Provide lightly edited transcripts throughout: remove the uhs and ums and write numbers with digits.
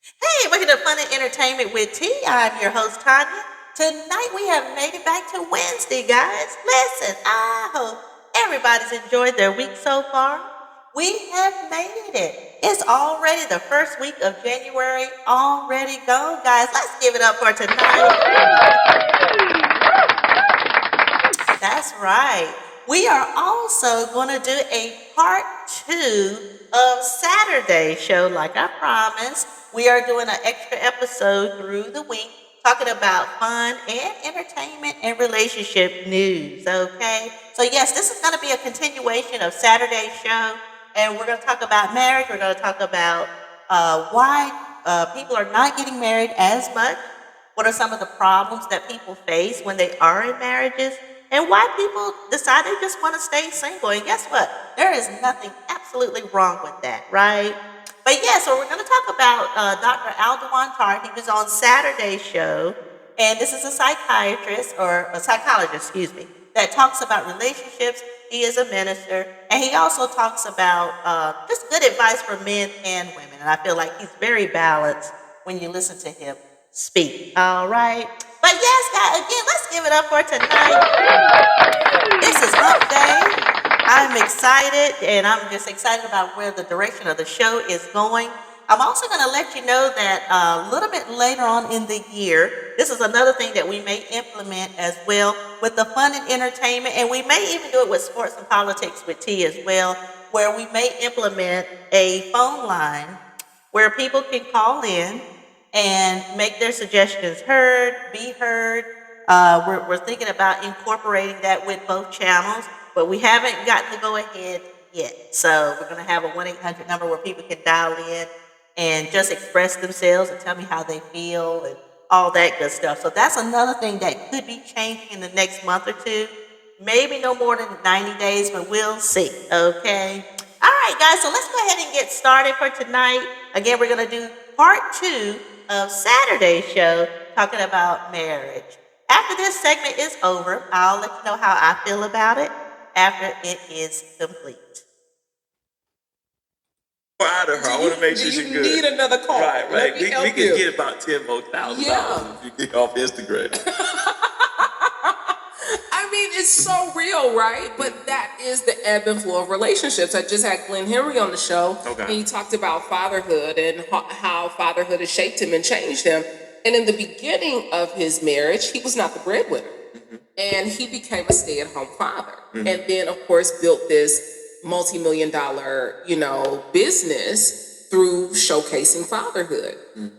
Hey, welcome to Fun and Entertainment with T. I'm your host, Tanya. Tonight we have made it back to Wednesday, guys. Listen, I hope everybody's enjoyed their week so far. We have made it. It's already the first week of January, already gone, guys. Let's give it up for tonight. That's right. We are also going to do a part two of Saturday show, like I promised. We are doing an extra episode through the week talking about fun and entertainment and relationship news. Okay. So, yes, this is going to be a continuation of Saturday's show. And we're going to talk about marriage. We're going to talk about why people are not getting married as much. What are some of the problems that people face when they are in marriages? And why people decide they just want to stay single. And guess what? There is nothing absolutely wrong with that, right? But yeah, so we're going to talk about Dr. Aldewan Tart. He was on Saturday's show, and this is a psychiatrist or a psychologist, excuse me, that talks about relationships. He is a minister, and he also talks about just good advice for men and women. And I feel like he's very balanced when you listen to him speak. All right. But yes, guys, again, let's give it up for tonight. This is Hump Day. I'm excited, and I'm just excited about where the direction of the show is going. I'm also going to let you know that a little bit later on in the year, this is another thing that we may implement as well with the fun and entertainment, and we may even do it with sports and politics with T as well, where we may implement a phone line where people can call in and make their suggestions heard, be heard. We're thinking about incorporating that with both channels, but we haven't gotten to go ahead yet. So we're going to have a 1-800 number where people can dial in and just express themselves and tell me how they feel and all that good stuff. So that's another thing that could be changing in the next month or two. Maybe no more than 90 days, but we'll see. Okay. All right, guys. So let's go ahead and get started for tonight. Again, we're going to do part two of Saturday's show talking about marriage. After this segment is over, I'll let you know how I feel about it after it is complete. Out of her. I want to make sure she's good. You need another call. Right. Let me We help can you. get about $10,000 if you get off Instagram. I mean, it's so real, right? But that is the ebb and flow of relationships. I just had Glenn Henry on the show, and he talked about fatherhood and how fatherhood has shaped him and changed him. And in the beginning of his marriage, he was not the breadwinner, and he became a stay-at-home father, and then, of course, built this multi-million-dollar, business through showcasing fatherhood.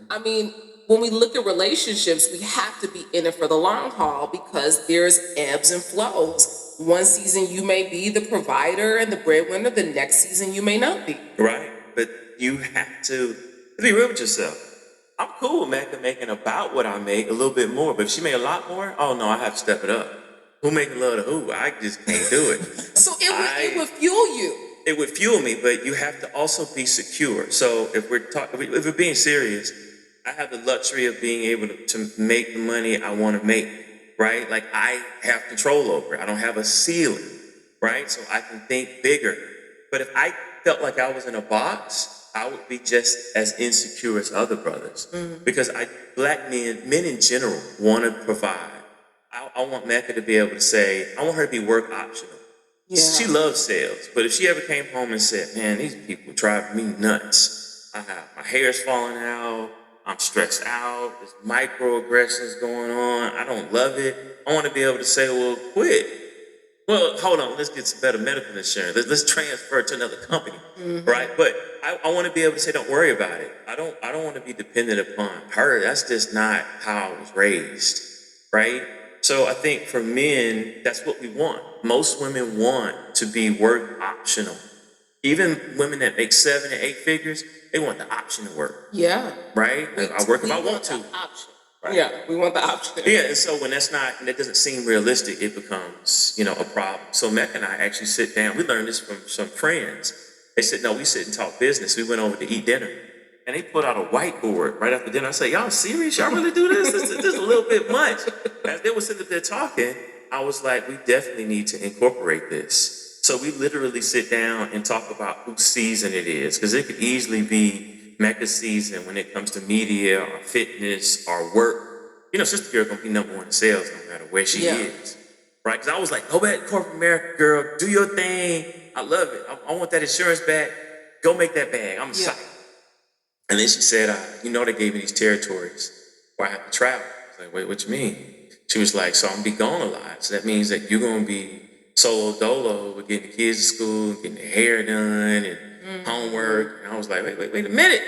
I mean, when we look at relationships, we have to be in it for the long haul because there's ebbs and flows. One season you may be the provider and the breadwinner, the next season you may not be. Right. But you have to be real with yourself. I'm cool with Mecca making about what I make, a little bit more. But if she made a lot more, oh no, I have to step it up. Who making love to who? I just can't do it. So it would fuel you. It would fuel me, but you have to also be secure. So if we're being serious, I have the luxury of being able to make the money I want to make, right? Like I have control over it. I don't have a ceiling, right? So I can think bigger. But if I felt like I was in a box, I would be just as insecure as other brothers. Because black men in general, want to provide. I want Mecca to be able to say, I want her to be work optional. Yeah. She loves sales, but if she ever came home and said, man, these people drive me nuts. My hair's falling out. I'm stressed out. There's microaggressions going on. I don't love it. I want to be able to say, well, quit. Well, hold on. Let's get some better medical insurance. Let's transfer to another company, right? But I want to be able to say, don't worry about it. I don't want to be dependent upon her. That's just not how I was raised, right? So I think for men, that's what we want. Most women want to be work optional. Even women that make 7 and 8 figures, they want the option to work. Yeah. Right? I work if I want to. Option. Right? Yeah, we want the option. Yeah, and so when that doesn't seem realistic, it becomes, a problem. So Mecca and I actually sit down. We learned this from some friends. They said, no, we sit and talk business. We went over to eat dinner. And they put out a whiteboard right after dinner. I said, y'all serious? Y'all really do this? This is a little bit much. As they were sitting there talking, I was like, we definitely need to incorporate this. So we literally sit down and talk about whose season it is. Because it could easily be Mecca season when it comes to media or fitness or work. You know, Sister Girl gonna be #1 in sales no matter where she is, right? Because I was like, go back to corporate America, girl, do your thing. I love it. I want that insurance back. Go make that bag. I'm excited. And then she said, you know, they gave me these territories where I have to travel. I was like, wait, what you mean? She was like, so I'm gonna be gone a lot. So that means that you're gonna be solo dolo with getting the kids to school, getting their hair done and homework. And I was like, wait a minute.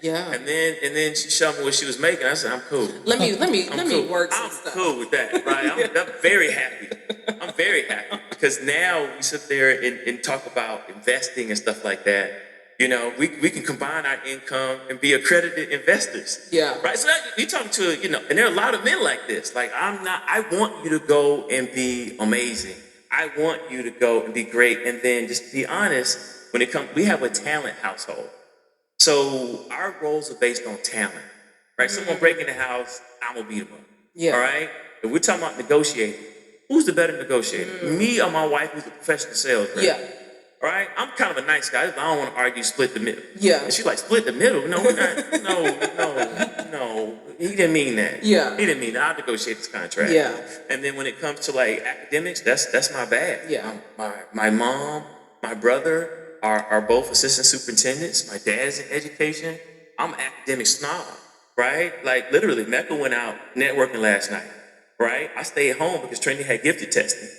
Yeah. And then she showed me what she was making. I said, I'm cool. Let me work some I'm stuff. cool with that, right? I'm very happy. I'm very happy because now we sit there and talk about investing and stuff like that. You know, we can combine our income and be accredited investors. Yeah. Right. So you're talking to, you know, and there are a lot of men like this. Like, I want you to go and be amazing. I want you to go and be great. And then just be honest, when it comes, we have a talent household. So our roles are based on talent, right? Someone breaking the house, I'm gonna beat them up. Yeah. All right. If we're talking about negotiating, who's the better negotiator? Me or my wife, who's a professional sales rep? Yeah. All right. I'm kind of a nice guy. I don't want to argue split the middle. Yeah. And she's like, split the middle? No, we're not. No. He didn't mean that. Yeah. He didn't mean that. I'll negotiate this contract. Yeah. And then when it comes to like academics, that's my bag. Yeah. My mom, my brother are both assistant superintendents. My dad's in education. I'm an academic snob, right? Like literally, Mecca went out networking last night, right? I stayed home because Trinity had gifted testing,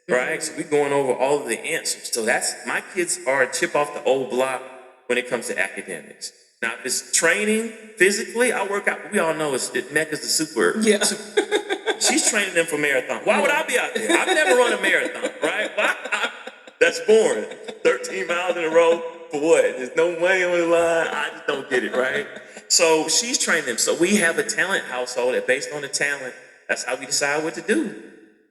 right? So we're going over all of the answers. So that's, my kids are a chip off the old block when it comes to academics. Now, if it's training physically, I work out. We all know Mecca's the super. Yeah. She's training them for marathon. Why would I be out there? I've never run a marathon, right? That's boring. 13 miles in a row for what? There's no money on the line. I just don't get it, right? So she's training them. So we have a talent household that based on the talent, that's how we decide what to do.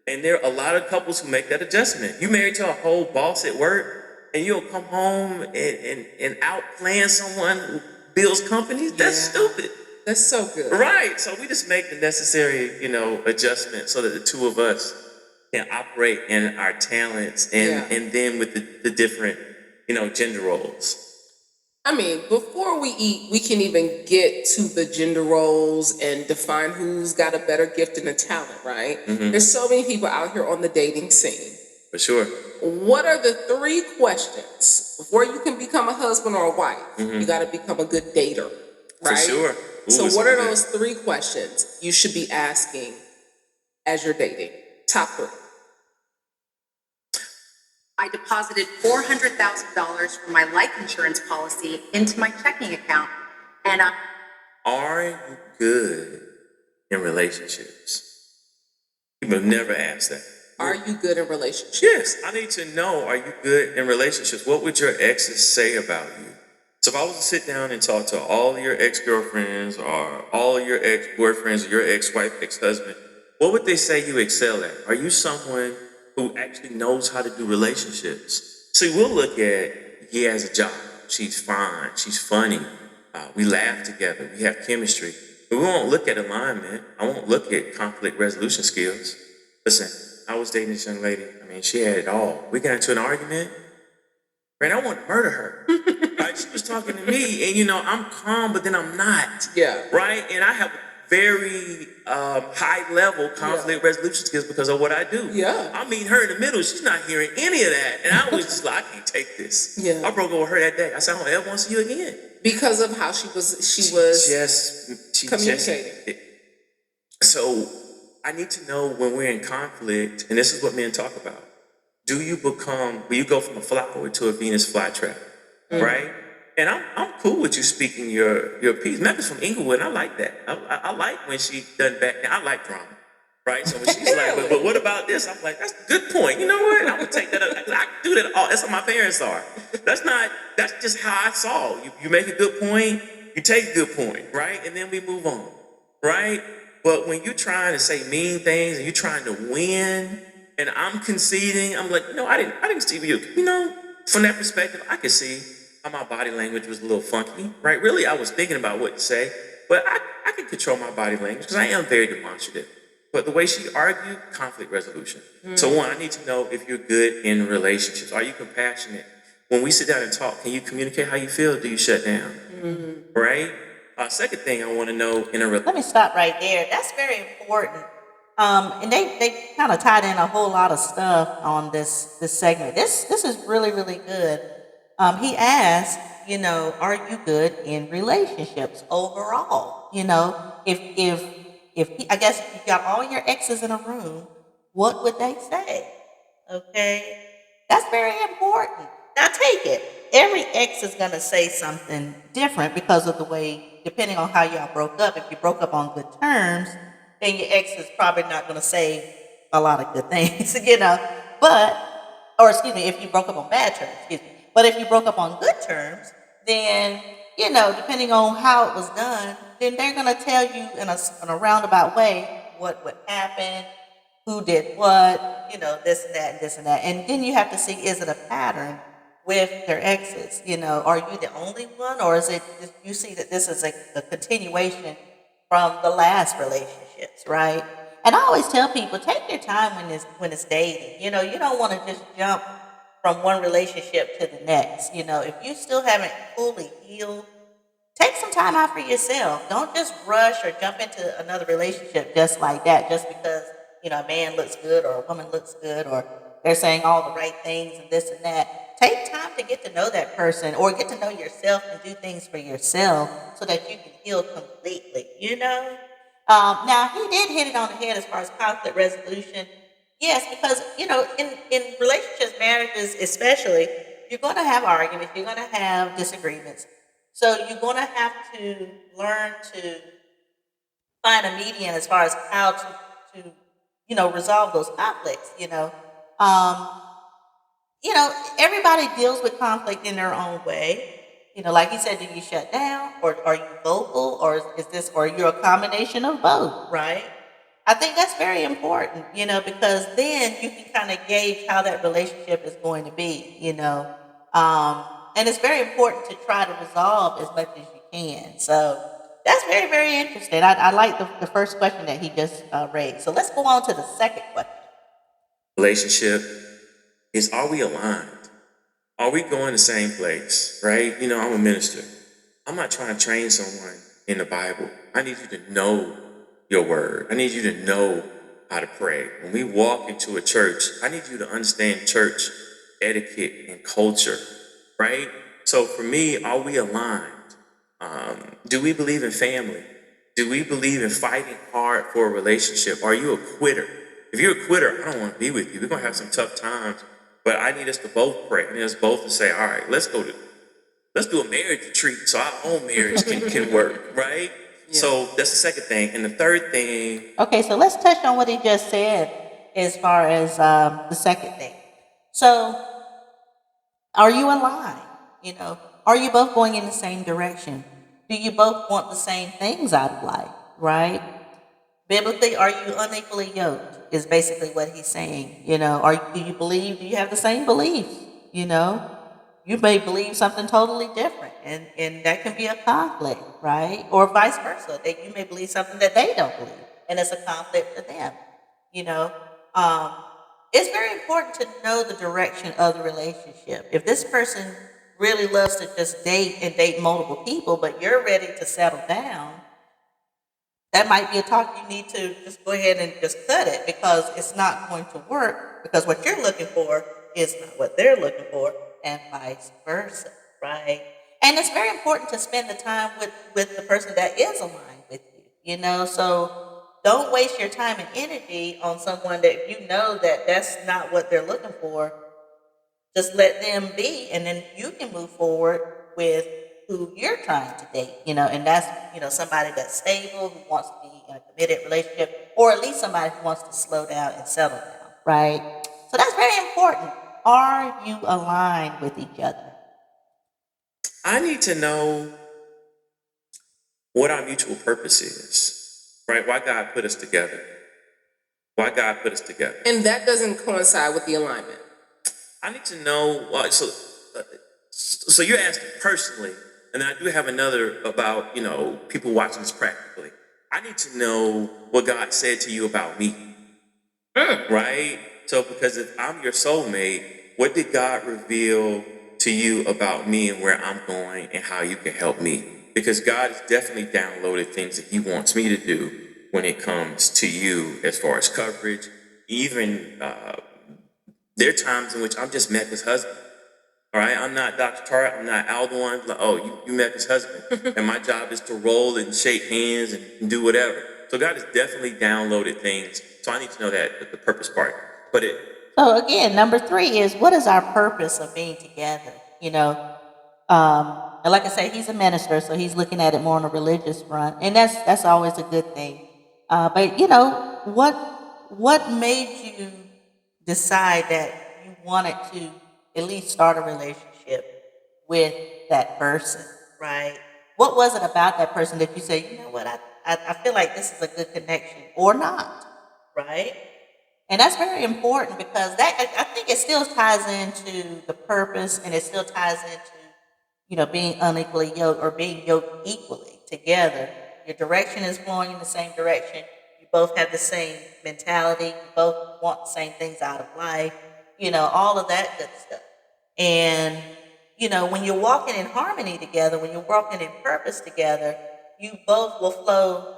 And there are a lot of couples who make that adjustment. You married to a whole boss at work and you'll come home and outplan someone who builds companies? That's stupid. That's so good. Right. So we just make the necessary, adjustments so that the two of us can operate in our talents and then with the different, gender roles. I mean, before we eat, we can even get to the gender roles and define who's got a better gift and a talent, right? Mm-hmm. There's so many people out here on the dating scene. For sure. What are the 3 questions before you can become a husband or a wife? Mm-hmm. You got to become a good dater, right? For sure. So what are those 3 questions you should be asking as you're dating? Top 3. I deposited $400,000 from my life insurance policy into my checking account, and Are you good in relationships? People have never asked that. Are you good in relationships? Yes, I need to know, are you good in relationships? What would your exes say about you? So if I was to sit down and talk to all of your ex-girlfriends or all of your ex-boyfriends or your ex-wife, ex-husband, what would they say you excel at? Are you someone who actually knows how to do relationships? See, we'll look at, he has a job, she's fine, she's funny, we laugh together, we have chemistry. But we won't look at alignment. I won't look at conflict resolution skills. Listen, I was dating this young lady. I mean, she had it all. We got into an argument. Man, I want to murder her. Right? She was talking to me, and I'm calm, but then I'm not. Yeah. Right? And I have very high level conflict resolution skills because of what I do. Yeah. I mean, her in the middle, she's not hearing any of that. And I was just like, I can't take this. Yeah. I broke up with her that day. I said, I don't ever want to see you again. Because of how she was communicating. So I need to know when we're in conflict, and this is what men talk about. Will you go from a flower to a Venus flytrap, right? And I'm cool with you speaking your piece. Mecca's from Inglewood, and I like that. I like when she doesn't back down. I like drama, right? So when she's like, but what about this? I'm like, that's a good point. You know what? I'm gonna take that up. I do that all. That's how my parents are. That's just how I saw. You make a good point, you take a good point, right? And then we move on, right? But when you're trying to say mean things and you're trying to win, and I'm conceding, I'm like, I didn't see you. From that perspective, I could see how my body language was a little funky, right? Really, I was thinking about what to say, but I can control my body language because I am very demonstrative. But the way she argued, conflict resolution. So one, I need to know if you're good in relationships. Are you compassionate? When we sit down and talk, can you communicate how you feel? Or do you shut down? right? Second thing I want to know in a Let me stop right there. That's very important. And they kind of tied in a whole lot of stuff on this segment. This is really, really good. He asked, are you good in relationships overall? I guess if you got all your exes in a room, what would they say? Okay, that's very important. Now take it. Every ex is gonna say something different because of the way, depending on how y'all broke up. If you broke up on good terms, then your ex is probably not gonna say a lot of good things, But, or excuse me, if you broke up on bad terms, excuse me. But if you broke up on good terms, then depending on how it was done, then they're gonna tell you in a roundabout way what would happen, who did what, this and that and this and that. And then you have to see, is it a pattern with their exes? Are you the only one, or is it you see that this is a continuation from the last relationships, right? And I always tell people, take your time when it's dating. You don't want to just jump from one relationship to the next. If you still haven't fully healed, take some time out for yourself. Don't just rush or jump into another relationship just like that, just because, a man looks good or a woman looks good or they're saying all the right things and this and that. Take time to get to know that person or get to know yourself and do things for yourself so that you can heal completely. Now, he did hit it on the head as far as conflict resolution. Yes, because, in relationships, marriages especially, you're going to have arguments, you're going to have disagreements. So you're going to have to learn to find a median as far as how to resolve those conflicts. Um, everybody deals with conflict in their own way. Like he said, do you shut down, or are you vocal, or or you're a combination of both, right? I think that's very important, because then you can kind of gauge how that relationship is going to be. And it's very important to try to resolve as much as you can. So that's very, very interesting. I like the first question that he just raised. So let's go on to the second question. relationship is, are we aligned? Are we going the same place, right? I'm a minister. I'm not trying to train someone in the Bible. I need you to know your word. I need you to know how to pray. When we walk into a church, I need you to understand church etiquette and culture, right? So for me, are we aligned? Do we believe in family? Do we believe in fighting hard for a relationship? Are you a quitter? If you're a quitter, I don't want to be with you. We're going to have some tough times, but I need us to both pray. I need us both to say, all right, let's do a marriage retreat so our own marriage can work, right? Yeah. So that's the second thing. And the third thing. Okay, so let's touch on what he just said as far as the second thing. So are you in line? Are you both going in the same direction? Do you both want the same things out of life, right? Biblically, are you unequally yoked is basically what he's saying. Do you have the same beliefs? You may believe something totally different, and that can be a conflict, right? Or vice versa, that you may believe something that they don't believe, and it's a conflict for them. It's very important to know the direction of the relationship. If this person really loves to just date multiple people, but you're ready to settle down, that might be a talk you need to just go ahead and just cut it, because it's not going to work, because what you're looking for is not what they're looking for, and vice versa, right? And it's very important to spend the time with the person that is aligned with you, so don't waste your time and energy on someone that that that's not what they're looking for. Just let them be, and then you can move forward with who you're trying to date, and that's, somebody that's stable, who wants to be in a committed relationship, or at least somebody who wants to slow down and settle down, right? So that's very important. Are you aligned with each other? I need to know what our mutual purpose is, right? Why God put us together. Why God put us together. And that doesn't coincide with the alignment. I need to know, so you're asking personally, and then I do have another about, people watching this practically. I need to know what God said to you about me, right? So because if I'm your soulmate, what did God reveal to you about me and where I'm going and how you can help me. Because God has definitely downloaded things that He wants me to do when it comes to you as far as coverage. Even there are times in which I'm just Mecca's husband. All right, I'm not Dr. Tara, I'm not Aldewan. Like, oh, you Mecca's husband. And my job is to roll and shake hands and do whatever. So God has definitely downloaded things. So I need to know that, the purpose part. But it, So again, number 3 is, what is our purpose of being together? And like I say, he's a minister, so he's looking at it more on a religious front, and that's always a good thing. But what made you decide that you wanted to at least start a relationship with that person, right? What was it about that person that you say, you know what, I feel like this is a good connection, or not, right? And that's very important, because that, I think it still ties into the purpose, and it still ties into, being unequally yoked, or being yoked equally together. Your direction is flowing in the same direction. You both have the same mentality. You both want the same things out of life. All of that good stuff. And, when you're walking in harmony together, when you're walking in purpose together, you both will flow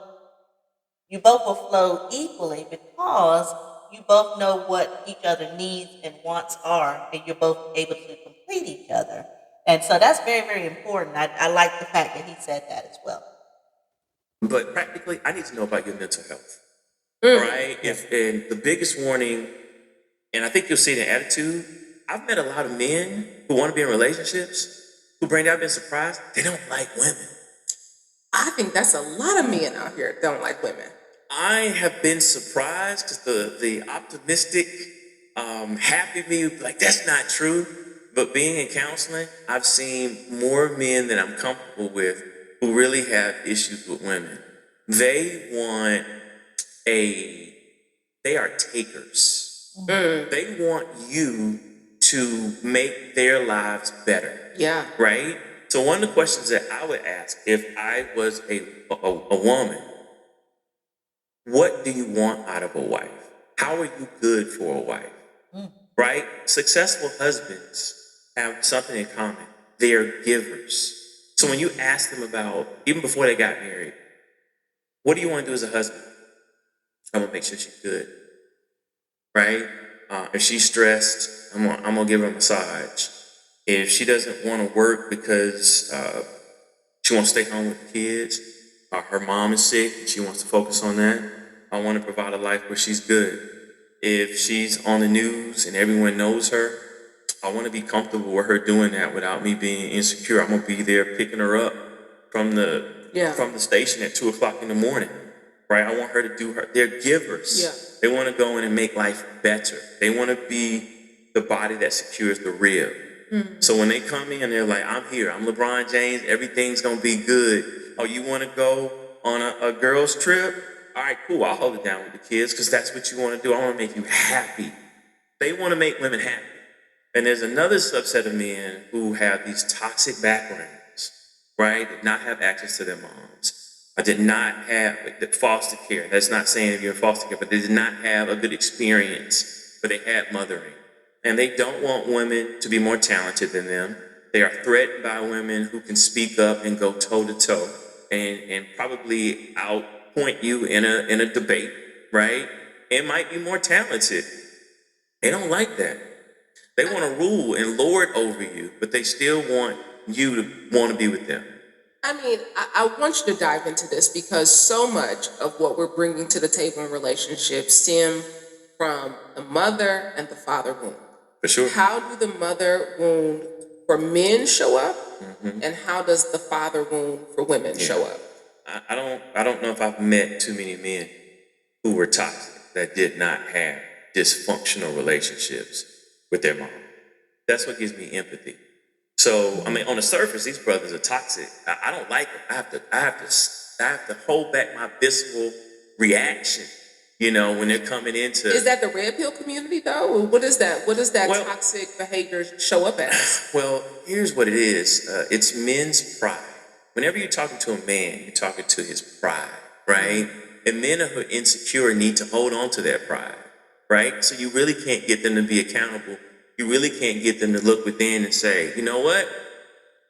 equally, because you both know what each other needs and wants are, and you're both able to complete each other. And so that's very, very important. I like the fact that he said that as well. but practically, I need to know about your mental health. Right? And the biggest warning, and I think you'll see the attitude, I've met a lot of men who want to be in relationships who bring out, I've been surprised, they don't like women. I think that's a lot of men out here that don't like women. I have been surprised, because the optimistic, happy me, like, that's not true. But being in counseling, I've seen more men than I'm comfortable with who really have issues with women. They want they are takers. They want you to make their lives better. Yeah. Right? So one of the questions that I would ask if I was a woman, what do you want out of a wife? How are you good for a wife? Right? Successful husbands have something in common. They are givers. So when you ask them about, even before they got married, what do you want to do as a husband? I'm gonna make sure she's good. Right? If she's stressed, I'm gonna give her a massage. If she doesn't want to work because she wants to stay home with the kids, her mom is sick and she wants to focus on that, I want to provide a life where she's good. If she's on the news and everyone knows her, I want to be comfortable with her doing that without me being insecure. I'm gonna be there picking her up from the station at 2:00 in the morning. Right? I want her to do her. They're givers. Yeah. They want to go in and make life better. They want to be the body that secures the rib. So when they come in, they're like, I'm here. I'm LeBron James. Everything's gonna be good. Oh, you want to go on a girls' trip? All right, cool. I'll hold it down with the kids because that's what you want to do. I want to make you happy. They want to make women happy. And there's another subset of men who have these toxic backgrounds, right? Did not have access to their moms. I did not have foster care. That's not saying if you're in foster care, but they did not have a good experience, but they had mothering. And they don't want women to be more talented than them. They are threatened by women who can speak up and go toe to toe and probably outpoint you in a debate, right? And might be more talented. They don't like that. They want to rule and lord over you, but they still want you to want to be with them. I mean, I want you to dive into this because so much of what we're bringing to the table in relationships stem from the mother and the father wound. For sure. How do the mother wound for men show up, and how does the father wound for women show up? I don't know if I've met too many men who were toxic that did not have dysfunctional relationships with their mom. That's what gives me empathy. So, I mean, on the surface, these brothers are toxic. I don't like them. I have to hold back my visceral reaction, when they're coming into. Is that the red pill community though? What is that? What does that toxic behavior show up as? Well, here's what it is. It's men's pride. Whenever you're talking to a man, you're talking to his pride, right? And men who are insecure need to hold on to their pride, right? So you really can't get them to be accountable You really can't get them to look within and say, you know what?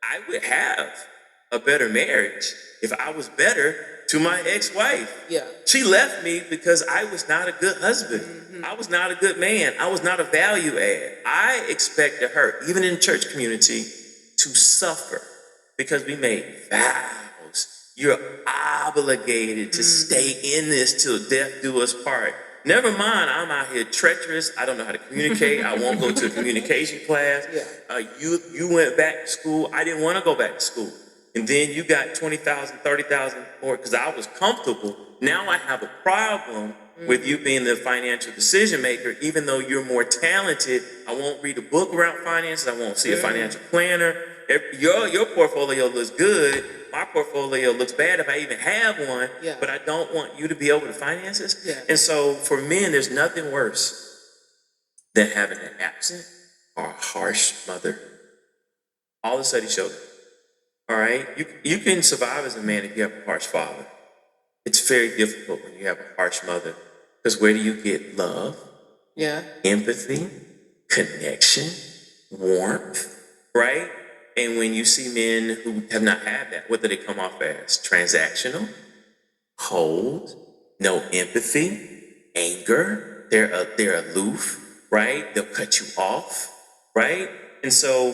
I would have a better marriage if I was better to my ex-wife. Yeah. She left me because I was not a good husband. I was not a good man. I was not a value add. I expected her, even in church community, to suffer because we made vows. You're obligated to stay in this till death do us part. Never mind, I'm out here treacherous. I don't know how to communicate. I won't go to a communication class. Yeah. You went back to school. I didn't want to go back to school. And then you got 20,000, 30,000 more because I was comfortable. Now I have a problem with you being the financial decision maker, even though you're more talented. I won't read a book around finances. I won't see a financial planner. Your portfolio looks good. My portfolio looks bad if I even have one, Yeah. but I don't want you to be able to finance this. Yeah. And so for men, there's nothing worse than having an absent or a harsh mother. All the studies show that. All right? You can survive as a man if you have a harsh father. It's very difficult when you have a harsh mother because where do you get love, Yeah. empathy, connection, warmth, right? And when you see men who have not had that, what do they come off as? Transactional, cold, no empathy, anger. They're aloof, right? They'll cut you off, right? And so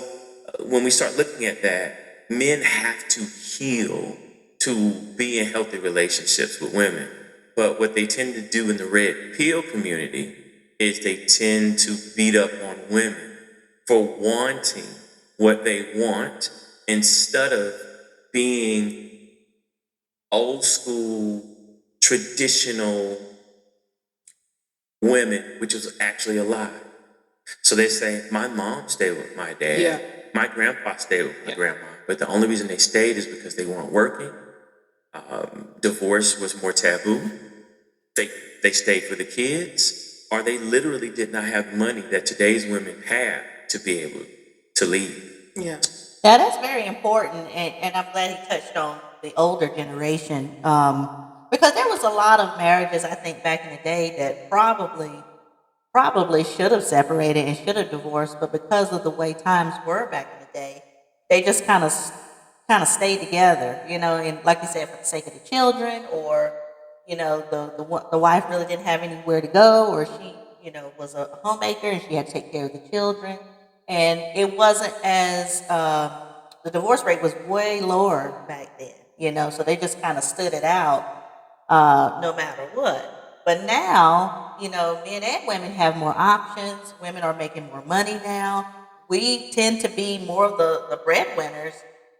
when we start looking at that, men have to heal to be in healthy relationships with women. But what they tend to do in the red pill community is they tend to beat up on women for wanting what they want instead of being old school, traditional women, which is actually a lie. So they say, my mom stayed with my dad. Yeah. My grandpa stayed with my grandma. But the only reason they stayed is because they weren't working. Divorce was more taboo. They stayed for the kids, or they literally did not have money that today's women have to be able to leave. Yeah. Now that's very important, and I'm glad he touched on the older generation because there was a lot of marriages I think back in the day that probably should have separated and should have divorced, but because of the way times were back in the day, they just kind of stayed together, and like you said, for the sake of the children, or the wife really didn't have anywhere to go, or she was a homemaker and she had to take care of the children. And it wasn't as the divorce rate was way lower back then, so they just kind of stood it out no matter what. But now, men and women have more options. Women are making more money now. We tend to be more of the breadwinners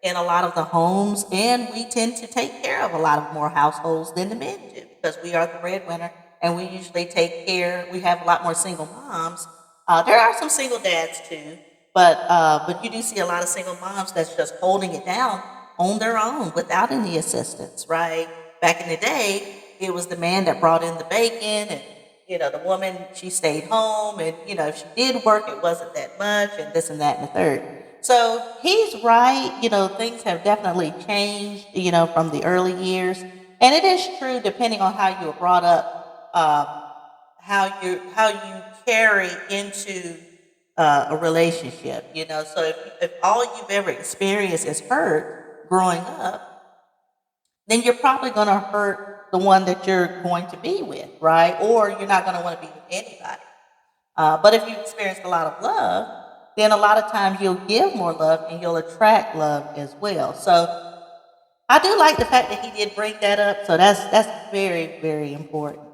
in a lot of the homes, and we tend to take care of a lot of more households than the men do because we are the breadwinner, and we usually take care. We have a lot more single moms. There are some single dads too, but you do see a lot of single moms that's just holding it down on their own without any assistance, right? Back in the day, it was the man that brought in the bacon, and the woman, she stayed home, and if she did work, it wasn't that much, and this and that and the third. So he's right. Things have definitely changed. From the early years, and it is true depending on how you were brought up. How you carry into a relationship, so if all you've ever experienced is hurt growing up, then you're probably going to hurt the one that you're going to be with, right? Or you're not going to want to be with anybody. But if you experienced a lot of love, then a lot of times you'll give more love and you'll attract love as well. So I do like the fact that he did bring that up. So that's very, very important.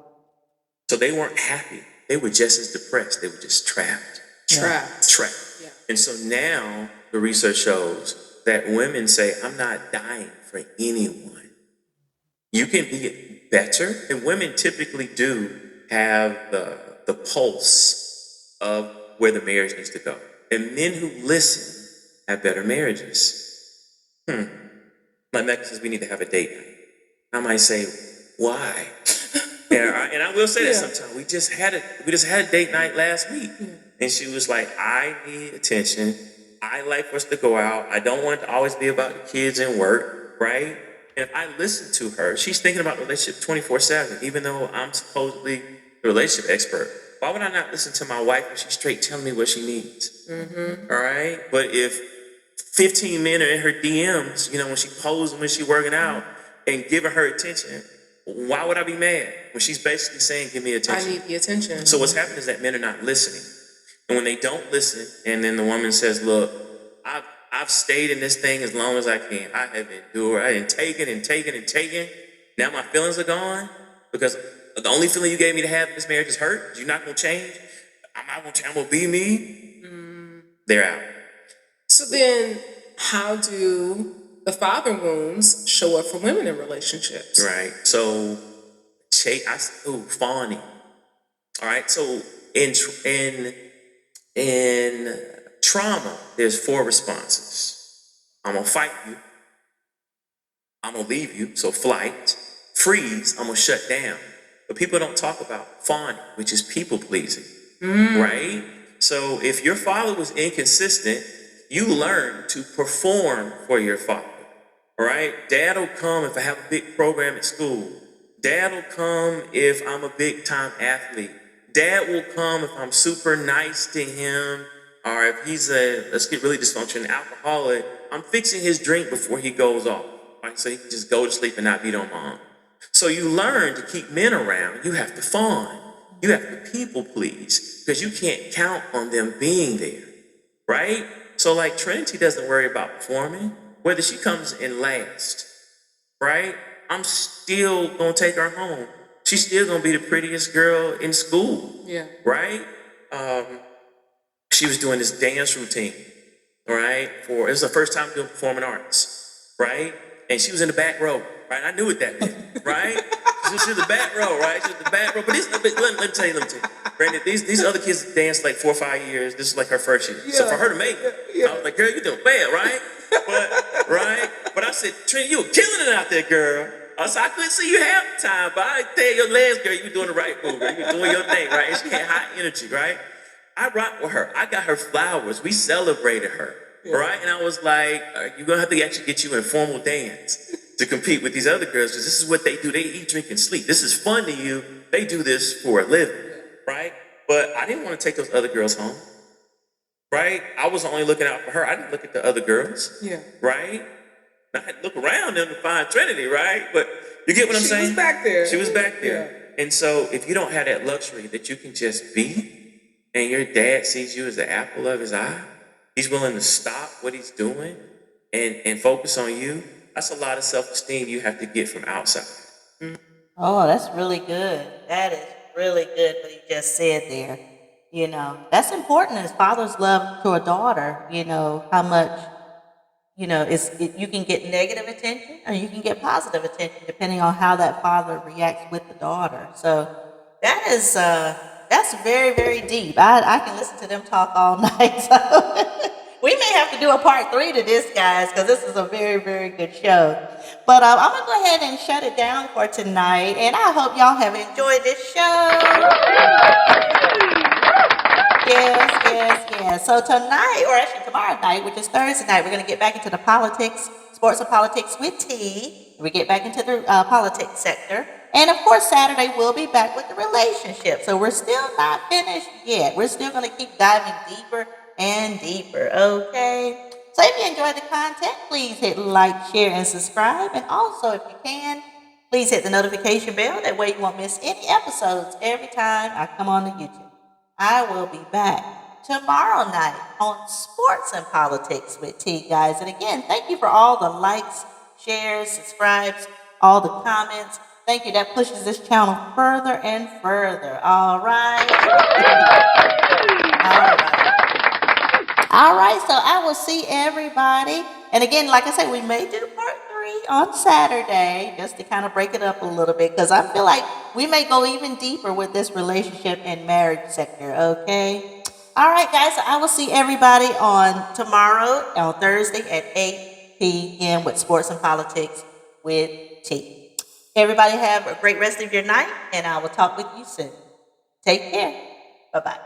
So they weren't happy. They were just as depressed. They were just trapped. Trapped. Yeah. And so now the research shows that women say, I'm not dying for anyone. You can be better. And women typically do have the pulse of where the marriage needs to go. And men who listen have better marriages. My mecca says we need to have a date night. I might say, why? And I will say that sometimes. We just had a date night last week. And she was like, I need attention. I like for us to go out. I don't want it to always be about the kids and work, right? And if I listen to her, she's thinking about the relationship 24/7, even though I'm supposedly the relationship expert. Why would I not listen to my wife when she's straight telling me what she needs? All right? But if 15 men are in her DMs, when she posing, when she's working out, and giving her attention, why would I be mad when she's basically saying, give me I attention? need the attention. So what's happening is that men are not listening. And when they don't listen, and then the woman says, look, I've stayed in this thing as long as I can. I have endured. I have taken and taken and taken. Now my feelings are gone because the only feeling you gave me to have in this marriage is hurt. You're not going to change. I'm not going to change. I'm going to be me. They're out. So then, how do the father wounds show up for women in relationships? Right. So, fawning. All right. So in trauma, there's 4 responses. I'm gonna fight you. I'm gonna leave you. So flight. Freeze. I'm gonna shut down. But people don't talk about fawning, which is people pleasing. Right. So if your father was inconsistent, you learn to perform for your father. All right. Dad will come if I have a big program at school. Dad will come if I'm a big time athlete. Dad will come if I'm super nice to him, or if he's let's get really dysfunctional, alcoholic. I'm fixing his drink before he goes off, right? So he can just go to sleep and not beat on mom. So you learn to keep men around. You have to fawn. You have to people please because you can't count on them being there, right? So like Trinity doesn't worry about performing, whether she comes in last, right? I'm still gonna take her home. She's still gonna be the prettiest girl in school. Yeah. Right? She was doing this dance routine, right? It was her first time doing performing arts, right? And she was in the back row, right? I knew what that meant, right? She was in the back row, right? She was in the back row. But let me tell you. Brandon, these other kids danced like 4 or 5 years. This is like her first year. So for her to make it, I was like, girl, you doing bad, right? But I said, Trini, you were killing it out there, girl. I said, I couldn't see you half the time, but I tell your legs, girl, you were doing the right move, girl. You were doing your thing, right? And she had high energy, right? I rocked with her. I got her flowers. We celebrated her, right? And I was like, you're going to have to actually get you in formal dance to compete with these other girls because this is what they do. They eat, drink, and sleep. This is fun to you. They do this for a living, right? But I didn't want to take those other girls home, right? I was only looking out for her. I didn't look at the other girls, right? I had to look around them to find Trinity, right? But you get what I'm saying? She was back there. She was back there. Yeah. And so if you don't have that luxury that you can just be, and your dad sees you as the apple of his eye, he's willing to stop what he's doing and focus on you, that's a lot of self-esteem you have to get from outside. Oh, that's really good. That is really good what he just said there. That's important as fathers love to a daughter, how much you can get negative attention or you can get positive attention depending on how that father reacts with the daughter. So that's very, very deep. I can listen to them talk all night. So we may have to do a part 3 to this, guys, because this is a very, very good show. But I'm going to go ahead and shut it down for tonight. And I hope y'all have enjoyed this show. Yes. So tonight, or actually tomorrow night, which is Thursday night, we're going to get back into the sports and politics with T. We get back into the politics sector. And of course, Saturday we'll be back with the relationship. So we're still not finished yet. We're still going to keep diving deeper and deeper, okay? So if you enjoyed the content, please hit like, share, and subscribe. And also, if you can, please hit the notification bell. That way you won't miss any episodes every time I come on to YouTube. I will be back tomorrow night on Sports and Politics with T, guys. And again, thank you for all the likes, shares, subscribes, all the comments. Thank you. That pushes this channel further and further. All right. All right. So I will see everybody. And again, like I said, we may do part 3 on Saturday just to kind of break it up a little bit because I feel like we may go even deeper with this relationship and marriage sector. Okay. All right, guys. So I will see everybody on Thursday at 8 p.m. with Sports and Politics with T. Everybody have a great rest of your night, and I will talk with you soon. Take care. Bye-bye.